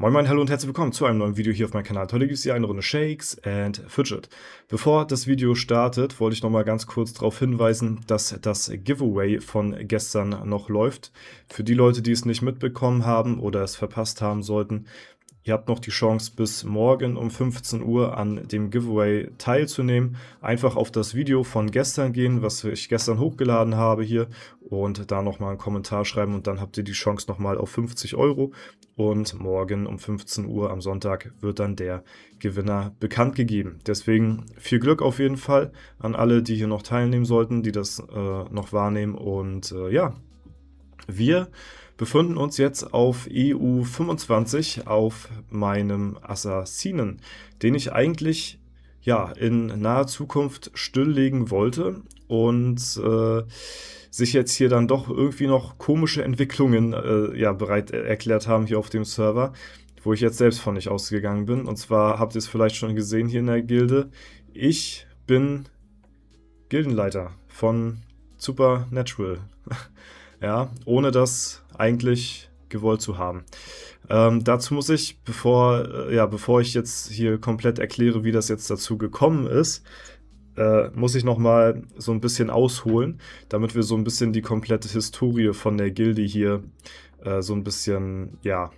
Moin Moin, hallo und herzlich willkommen zu einem neuen Video hier auf meinem Kanal. Heute gibt es hier eine Runde Shakes and Fidget. Bevor das Video startet, wollte ich nochmal ganz kurz darauf hinweisen, dass das Giveaway von gestern noch läuft. Für die Leute, die es nicht mitbekommen haben oder es verpasst haben sollten, ihr habt noch die Chance, bis morgen um 15 Uhr an dem Giveaway teilzunehmen. Einfach auf das Video von gestern gehen, was ich gestern hochgeladen habe hier, und da nochmal einen Kommentar schreiben und dann habt ihr die Chance nochmal auf 50 Euro. Und morgen um 15 Uhr am Sonntag wird dann der Gewinner bekannt gegeben. Deswegen viel Glück auf jeden Fall an alle, die hier noch teilnehmen sollten, die das noch wahrnehmen. Und ja, wir befinden uns jetzt auf EU 25 auf meinem Assassinen, den ich eigentlich ja in naher Zukunft stilllegen wollte und sich jetzt hier dann doch irgendwie noch komische Entwicklungen ja bereit erklärt haben hier auf dem Server, wo ich jetzt selbst von nicht ausgegangen bin. Und zwar habt ihr es vielleicht schon gesehen hier in der Gilde. Ich bin Gildenleiter von Supernatural. Ja, ohne das eigentlich gewollt zu haben. Dazu muss ich, bevor ich jetzt hier komplett erkläre, wie das jetzt dazu gekommen ist, muss ich nochmal so ein bisschen ausholen, damit wir so ein bisschen die komplette Historie von der Gilde hier so ein bisschen, ja,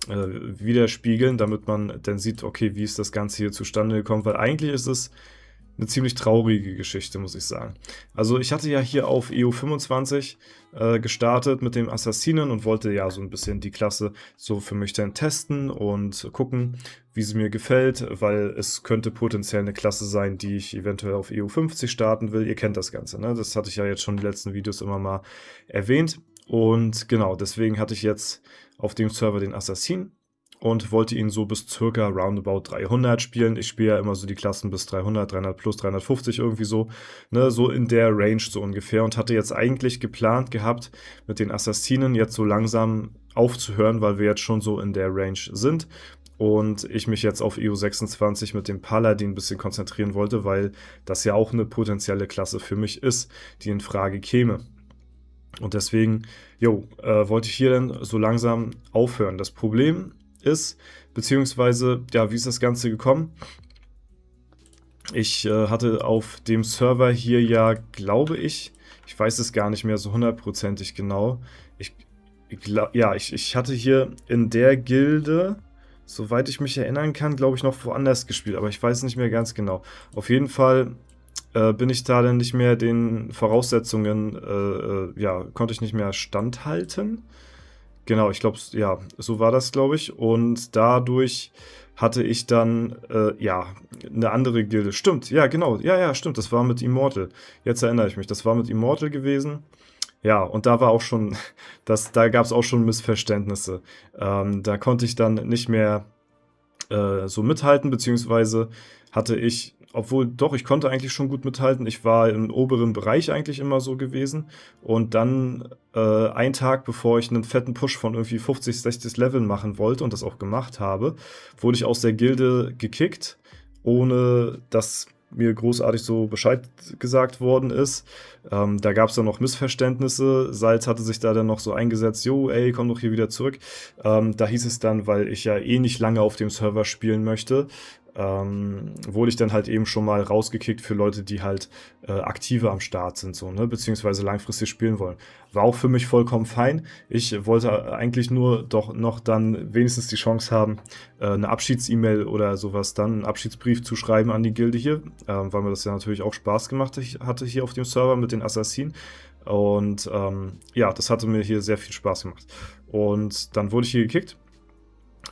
widerspiegeln, damit man dann sieht, okay, wie ist das Ganze hier zustande gekommen, weil eigentlich ist es eine ziemlich traurige Geschichte, muss ich sagen. Also ich hatte ja hier auf EU 25 gestartet mit dem Assassinen und wollte ja so ein bisschen die Klasse so für mich dann testen und gucken, wie sie mir gefällt, weil es könnte potenziell eine Klasse sein, die ich eventuell auf EU 50 starten will. Ihr kennt das Ganze, ne? Das hatte ich ja jetzt schon in den letzten Videos immer mal erwähnt. Und genau, deswegen hatte ich jetzt auf dem Server den Assassin und wollte ihn so bis circa roundabout 300 spielen. Ich spiele ja immer so die Klassen bis 300, 300 plus, 350 irgendwie so, ne, so in der Range so ungefähr, und hatte jetzt eigentlich geplant gehabt, mit den Assassinen jetzt so langsam aufzuhören, weil wir jetzt schon so in der Range sind und ich mich jetzt auf EU 26 mit dem Paladin ein bisschen konzentrieren wollte, weil das ja auch eine potenzielle Klasse für mich ist, die in Frage käme. Und deswegen, wollte ich hier dann so langsam aufhören. Das Problem ist, beziehungsweise, ja, wie ist das Ganze gekommen? Ich hatte auf dem Server hier ja, glaube ich weiß es gar nicht mehr so hundertprozentig genau. Ich hatte hier in der Gilde, soweit ich mich erinnern kann, glaube ich, noch woanders gespielt, aber ich weiß nicht mehr ganz genau. Auf jeden Fall bin ich da dann nicht mehr den Voraussetzungen, konnte ich nicht mehr standhalten. Genau, ich glaube, ja, so war das, glaube ich. Und dadurch hatte ich dann, eine andere Gilde. Stimmt, ja, genau. Ja, stimmt, das war mit Immortal. Jetzt erinnere ich mich, das war mit Immortal gewesen. Ja, und da war auch schon, da gab es auch schon Missverständnisse. Da konnte ich dann nicht mehr so mithalten, beziehungsweise hatte ich, obwohl doch, ich konnte eigentlich schon gut mithalten. Ich war im oberen Bereich eigentlich immer so gewesen. Und dann einen Tag, bevor ich einen fetten Push von irgendwie 50, 60 Leveln machen wollte und das auch gemacht habe, wurde ich aus der Gilde gekickt, ohne dass mir großartig so Bescheid gesagt worden ist. Da gab es dann noch Missverständnisse. Salz hatte sich da dann noch so eingesetzt, jo, ey, komm doch hier wieder zurück. Da hieß es dann, weil ich ja eh nicht lange auf dem Server spielen möchte, wurde ich dann halt eben schon mal rausgekickt für Leute, die halt aktiver am Start sind, so, ne, beziehungsweise langfristig spielen wollen. War auch für mich vollkommen fein. Ich wollte eigentlich nur doch noch dann wenigstens die Chance haben, eine Abschieds-E-Mail oder sowas dann, einen Abschiedsbrief zu schreiben an die Gilde hier, weil mir das ja natürlich auch Spaß gemacht hatte hier auf dem Server mit den Assassinen. Und ja, das hatte mir hier sehr viel Spaß gemacht. Und dann wurde ich hier gekickt.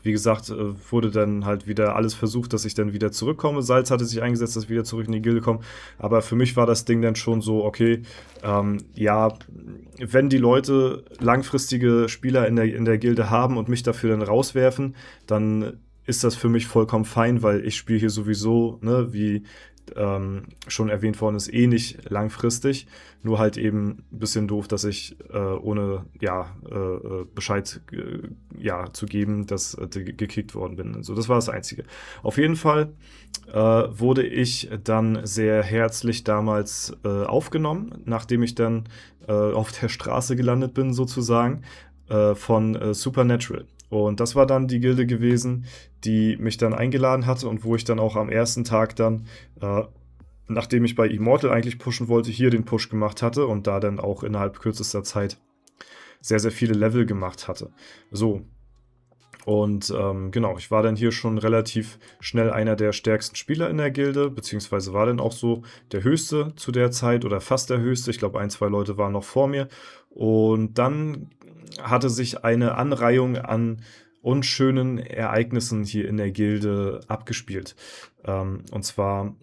Wie gesagt, wurde dann halt wieder alles versucht, dass ich dann wieder zurückkomme. Salz hatte sich eingesetzt, dass ich wieder zurück in die Gilde komme. Aber für mich war das Ding dann schon so, okay, wenn die Leute langfristige Spieler in der Gilde haben und mich dafür dann rauswerfen, dann ist das für mich vollkommen fein, weil ich spiele hier sowieso, ne, wie schon erwähnt worden ist, eh nicht langfristig. Nur halt eben ein bisschen doof, dass ich ohne Bescheid zu geben, dass gekickt worden bin. So, das war das Einzige. Auf jeden Fall wurde ich dann sehr herzlich damals aufgenommen, nachdem ich dann auf der Straße gelandet bin, sozusagen, von Supernatural. Und das war dann die Gilde gewesen, die mich dann eingeladen hatte und wo ich dann auch am ersten Tag dann, nachdem ich bei Immortal eigentlich pushen wollte, hier den Push gemacht hatte und da dann auch innerhalb kürzester Zeit sehr, sehr viele Level gemacht hatte. So, und genau, ich war dann hier schon relativ schnell einer der stärksten Spieler in der Gilde, beziehungsweise war dann auch so der Höchste zu der Zeit oder fast der Höchste. Ich glaube, ein, zwei Leute waren noch vor mir. Und dann hatte sich eine Anreihung an unschönen Ereignissen hier in der Gilde abgespielt. Und zwar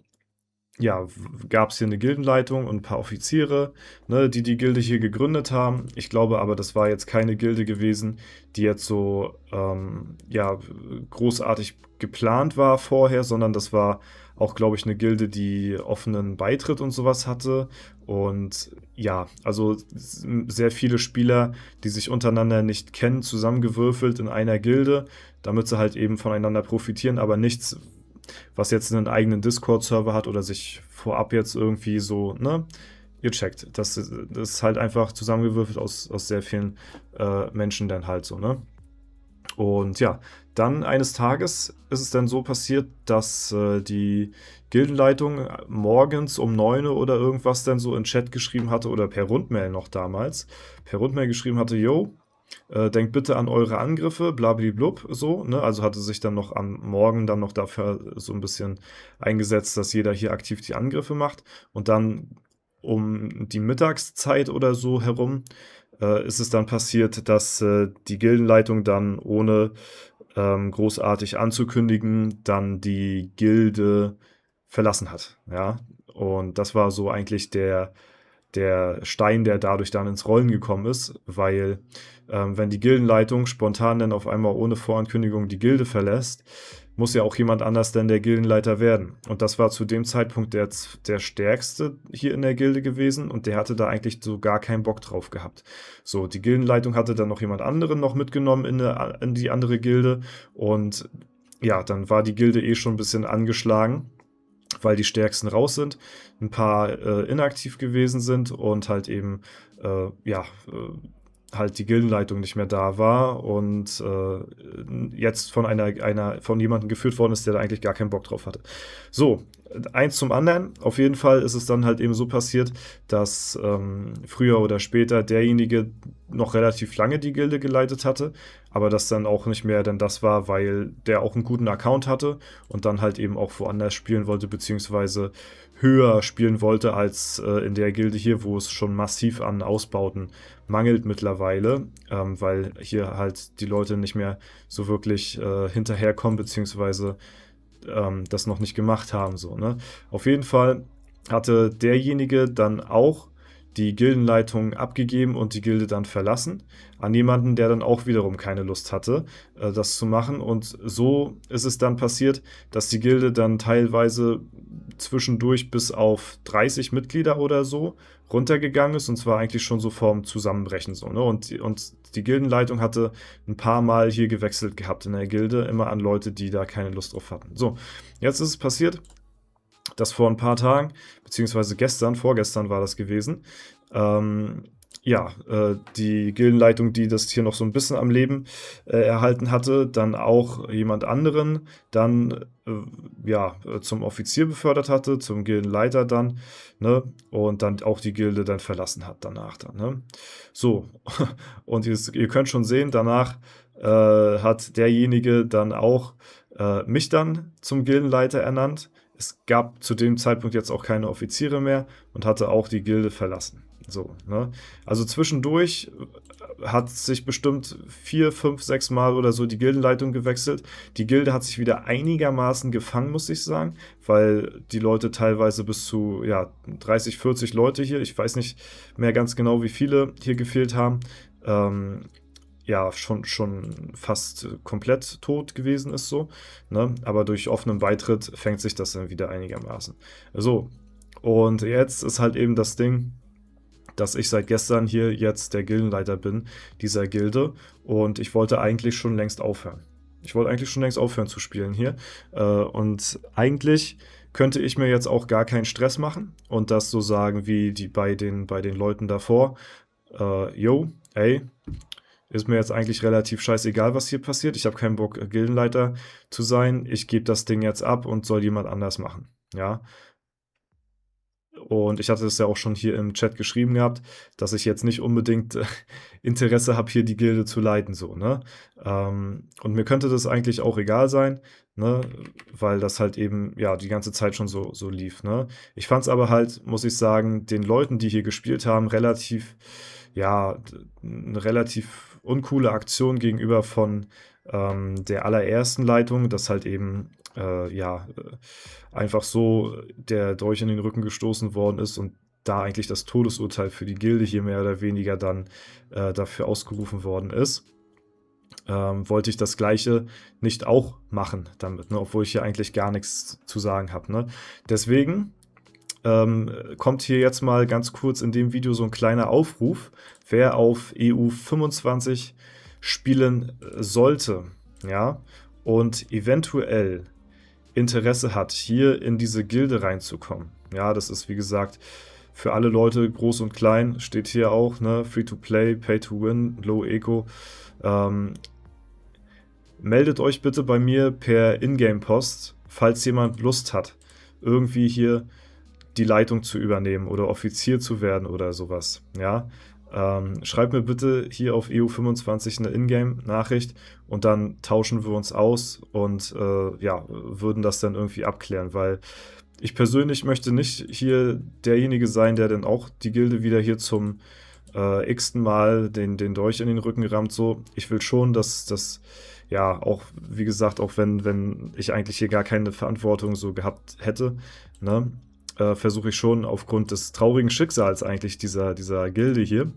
ja, gab es hier eine Gildenleitung und ein paar Offiziere, ne, die die Gilde hier gegründet haben. Ich glaube aber, das war jetzt keine Gilde gewesen, die jetzt so ja, großartig geplant war vorher, sondern das war auch, glaube ich, eine Gilde, die offenen Beitritt und sowas hatte. Und ja, also sehr viele Spieler, die sich untereinander nicht kennen, zusammengewürfelt in einer Gilde, damit sie halt eben voneinander profitieren, aber nichts, was jetzt einen eigenen Discord-Server hat oder sich vorab jetzt irgendwie so, ne? Ihr checkt. Das ist halt einfach zusammengewürfelt aus sehr vielen Menschen dann halt so, ne? Und ja, dann eines Tages ist es dann so passiert, dass die Gildenleitung morgens um 9 Uhr oder irgendwas dann so in Chat geschrieben hatte oder per Rundmail noch damals, per Rundmail geschrieben hatte, yo, denkt bitte an eure Angriffe, blablablub, so, ne? Also hatte sich dann noch am Morgen dann noch dafür so ein bisschen eingesetzt, dass jeder hier aktiv die Angriffe macht. Und dann um die Mittagszeit oder so herum ist es dann passiert, dass die Gildenleitung dann ohne großartig anzukündigen, dann die Gilde verlassen hat. Ja, und das war so eigentlich der Stein, der dadurch dann ins Rollen gekommen ist, weil wenn die Gildenleitung spontan dann auf einmal ohne Vorankündigung die Gilde verlässt, muss ja auch jemand anders dann der Gildenleiter werden. Und das war zu dem Zeitpunkt der Stärkste hier in der Gilde gewesen und der hatte da eigentlich so gar keinen Bock drauf gehabt. So, die Gildenleitung hatte dann noch jemand anderen noch mitgenommen in die andere Gilde und ja, dann war die Gilde eh schon ein bisschen angeschlagen, weil die Stärksten raus sind, ein paar inaktiv gewesen sind und halt eben, ja, halt die Gildenleitung nicht mehr da war und jetzt von jemandem geführt worden ist, der da eigentlich gar keinen Bock drauf hatte. So, eins zum anderen. Auf jeden Fall ist es dann halt eben so passiert, dass früher oder später derjenige noch relativ lange die Gilde geleitet hatte, aber das dann auch nicht mehr denn das war, weil der auch einen guten Account hatte und dann halt eben auch woanders spielen wollte, beziehungsweise höher spielen wollte als in der Gilde hier, wo es schon massiv an Ausbauten mangelt mittlerweile, weil hier halt die Leute nicht mehr so wirklich hinterherkommen, beziehungsweise das noch nicht gemacht haben. So, ne? Auf jeden Fall hatte derjenige dann auch die Gildenleitung abgegeben und die Gilde dann verlassen an jemanden, der dann auch wiederum keine Lust hatte, das zu machen. Und so ist es dann passiert, dass die Gilde dann teilweise zwischendurch bis auf 30 Mitglieder oder so runtergegangen ist und zwar eigentlich schon so vorm Zusammenbrechen so, ne? Und die Gildenleitung hatte ein paar Mal hier gewechselt gehabt in der Gilde, immer an Leute, die da keine Lust drauf hatten. So, jetzt ist es passiert, dass vor ein paar Tagen, beziehungsweise vorgestern war das gewesen, ja, die Gildenleitung, die das hier noch so ein bisschen am Leben erhalten hatte, dann auch jemand anderen dann ja, zum Offizier befördert hatte, zum Gildenleiter dann, ne, und dann auch die Gilde dann verlassen hat danach dann, ne. So, und ihr könnt schon sehen, danach hat derjenige dann auch mich dann zum Gildenleiter ernannt. Es gab zu dem Zeitpunkt jetzt auch keine Offiziere mehr und hatte auch die Gilde verlassen. So, ne? Also zwischendurch hat sich bestimmt 4, 5, 6 Mal oder so die Gildenleitung gewechselt. Die Gilde hat sich wieder einigermaßen gefangen, muss ich sagen, weil die Leute teilweise bis zu ja, 30, 40 Leute hier, ich weiß nicht mehr ganz genau, wie viele hier gefehlt haben, ja, schon fast komplett tot gewesen ist so, ne? Aber durch offenen Beitritt fängt sich das dann wieder einigermaßen. So, und jetzt ist halt eben das Ding, dass ich seit gestern hier jetzt der Gildenleiter bin, dieser Gilde, und ich wollte eigentlich schon längst aufhören. Ich wollte eigentlich schon längst aufhören zu spielen hier, und eigentlich könnte ich mir jetzt auch gar keinen Stress machen und das so sagen wie bei den Leuten davor, yo, ey, ist mir jetzt eigentlich relativ scheißegal, was hier passiert. Ich habe keinen Bock, Gildenleiter zu sein. Ich gebe das Ding jetzt ab und soll jemand anders machen. Ja. Und ich hatte es ja auch schon hier im Chat geschrieben gehabt, dass ich jetzt nicht unbedingt Interesse habe, hier die Gilde zu leiten, so, ne? Und mir könnte das eigentlich auch egal sein, ne? Weil das halt eben, ja, die ganze Zeit schon so lief, ne? Ich fand es aber halt, muss ich sagen, den Leuten, die hier gespielt haben, relativ, ja, eine relativ uncoole Aktion gegenüber von der allerersten Leitung, dass halt eben einfach so der Dolch in den Rücken gestoßen worden ist und da eigentlich das Todesurteil für die Gilde hier mehr oder weniger dann dafür ausgerufen worden ist, wollte ich das Gleiche nicht auch machen damit, ne? Obwohl ich hier eigentlich gar nichts zu sagen habe. Ne? Deswegen kommt hier jetzt mal ganz kurz in dem Video so ein kleiner Aufruf, wer auf EU 25 spielen sollte, ja, und eventuell Interesse hat, hier in diese Gilde reinzukommen. Ja, das ist wie gesagt für alle Leute, groß und klein, steht hier auch, ne, Free to Play, Pay to Win, Low Eco. Meldet euch bitte bei mir per Ingame-Post, falls jemand Lust hat, irgendwie hier die Leitung zu übernehmen oder Offizier zu werden oder sowas, ja. Schreibt mir bitte hier auf EU25 eine Ingame-Nachricht und dann tauschen wir uns aus und ja, würden das dann irgendwie abklären, weil ich persönlich möchte nicht hier derjenige sein, der dann auch die Gilde wieder hier zum x-ten Mal den Dolch in den Rücken rammt, so. Ich will schon, dass das, ja, auch, wie gesagt, auch wenn ich eigentlich hier gar keine Verantwortung so gehabt hätte, ne, versuche ich schon aufgrund des traurigen Schicksals eigentlich dieser Gilde hier,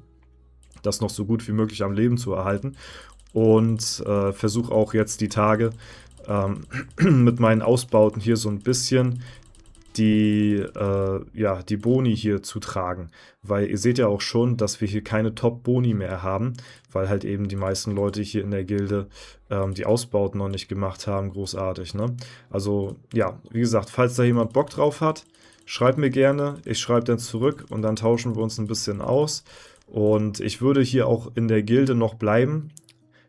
das noch so gut wie möglich am Leben zu erhalten und versuche auch jetzt die Tage mit meinen Ausbauten hier so ein bisschen die Boni hier zu tragen, weil ihr seht ja auch schon, dass wir hier keine Top-Boni mehr haben, weil halt eben die meisten Leute hier in der Gilde die Ausbauten noch nicht gemacht haben, großartig, ne? Also ja, wie gesagt, falls da jemand Bock drauf hat, schreibt mir gerne, ich schreibe dann zurück und dann tauschen wir uns ein bisschen aus. Und ich würde hier auch in der Gilde noch bleiben.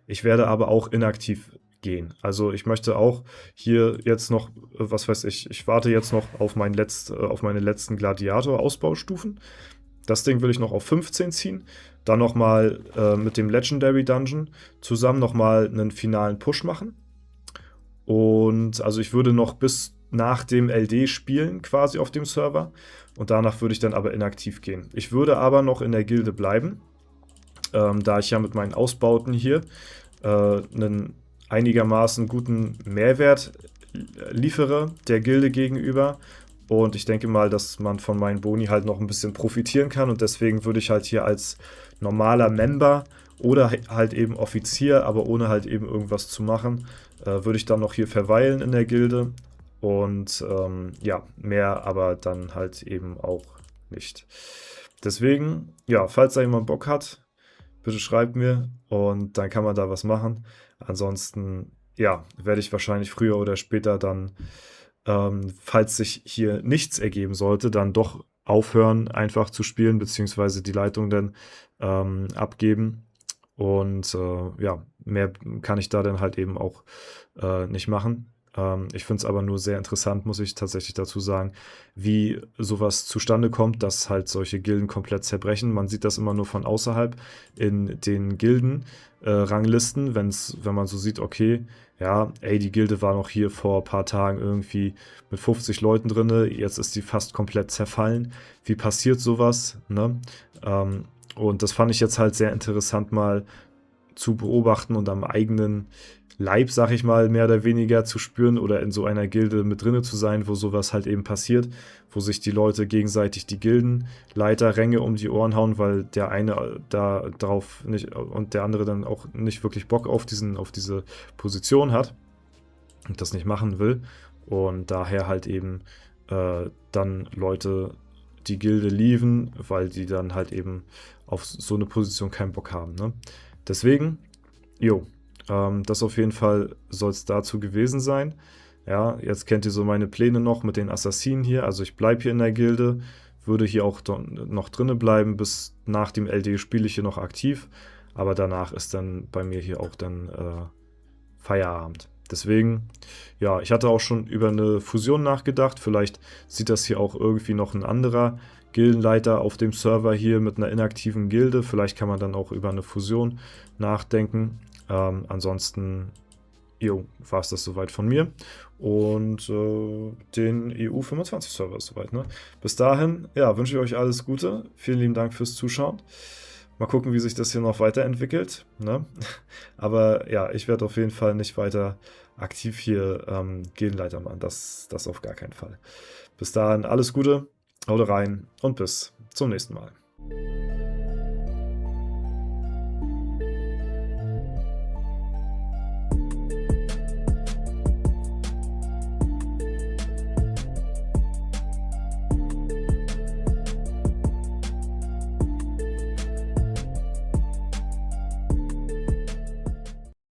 Ich werde aber auch inaktiv gehen. Also ich möchte auch hier jetzt noch, was weiß ich warte jetzt noch auf meine letzten Gladiator-Ausbaustufen. Das Ding will ich noch auf 15 ziehen. Dann nochmal mit dem Legendary Dungeon zusammen nochmal einen finalen Push machen. Und also ich würde noch bis nach dem LD spielen, quasi auf dem Server. Und danach würde ich dann aber inaktiv gehen. Ich würde aber noch in der Gilde bleiben, da ich ja mit meinen Ausbauten hier einen einigermaßen guten Mehrwert liefere der Gilde gegenüber. Und ich denke mal, dass man von meinen Boni halt noch ein bisschen profitieren kann. Und deswegen würde ich halt hier als normaler Member oder halt eben Offizier, aber ohne halt eben irgendwas zu machen, würde ich dann noch hier verweilen in der Gilde. Und ja, mehr aber dann halt eben auch nicht. Deswegen, ja, falls da jemand Bock hat, bitte schreibt mir und dann kann man da was machen. Ansonsten, ja, werde ich wahrscheinlich früher oder später dann, falls sich hier nichts ergeben sollte, dann doch aufhören, einfach zu spielen, beziehungsweise die Leitung dann abgeben. Und ja, mehr kann ich da dann halt eben auch nicht machen. Ich finde es aber nur sehr interessant, muss ich tatsächlich dazu sagen, wie sowas zustande kommt, dass halt solche Gilden komplett zerbrechen. Man sieht das immer nur von außerhalb in den Gilden-Ranglisten, wenn man so sieht, okay, ja, ey, die Gilde war noch hier vor ein paar Tagen irgendwie mit 50 Leuten drin, jetzt ist die fast komplett zerfallen. Wie passiert sowas, ne? Und das fand ich jetzt halt sehr interessant mal zu beobachten und am eigenen Leib, sag ich mal, mehr oder weniger zu spüren oder in so einer Gilde mit drinne zu sein, wo sowas halt eben passiert, wo sich die Leute gegenseitig die Gildenleiterränge um die Ohren hauen, weil der eine da drauf nicht und der andere dann auch nicht wirklich Bock auf diese Position hat und das nicht machen will und daher halt eben dann Leute die Gilde leaven, weil die dann halt eben auf so eine Position keinen Bock haben, ne? Deswegen, das auf jeden Fall soll es dazu gewesen sein. Ja, jetzt kennt ihr so meine Pläne noch mit den Assassinen hier. Also ich bleibe hier in der Gilde, würde hier auch noch drinne bleiben. Bis nach dem LD spiele ich hier noch aktiv. aber danach ist dann bei mir hier auch dann Feierabend. Deswegen, ja, ich hatte auch schon über eine Fusion nachgedacht. Vielleicht sieht das hier auch irgendwie noch ein anderer Gildenleiter auf dem Server hier mit einer inaktiven Gilde. Vielleicht kann man dann auch über eine Fusion nachdenken. Ansonsten, war es das soweit von mir. Und den EU25-Server ist soweit. Ne? Bis dahin, ja, wünsche ich euch alles Gute. Vielen lieben Dank fürs Zuschauen. Mal gucken, wie sich das hier noch weiterentwickelt. Ne? Aber ja, ich werde auf jeden Fall nicht weiter aktiv hier Gildenleiter machen. Das auf gar keinen Fall. Bis dahin alles Gute, haut rein und bis zum nächsten Mal.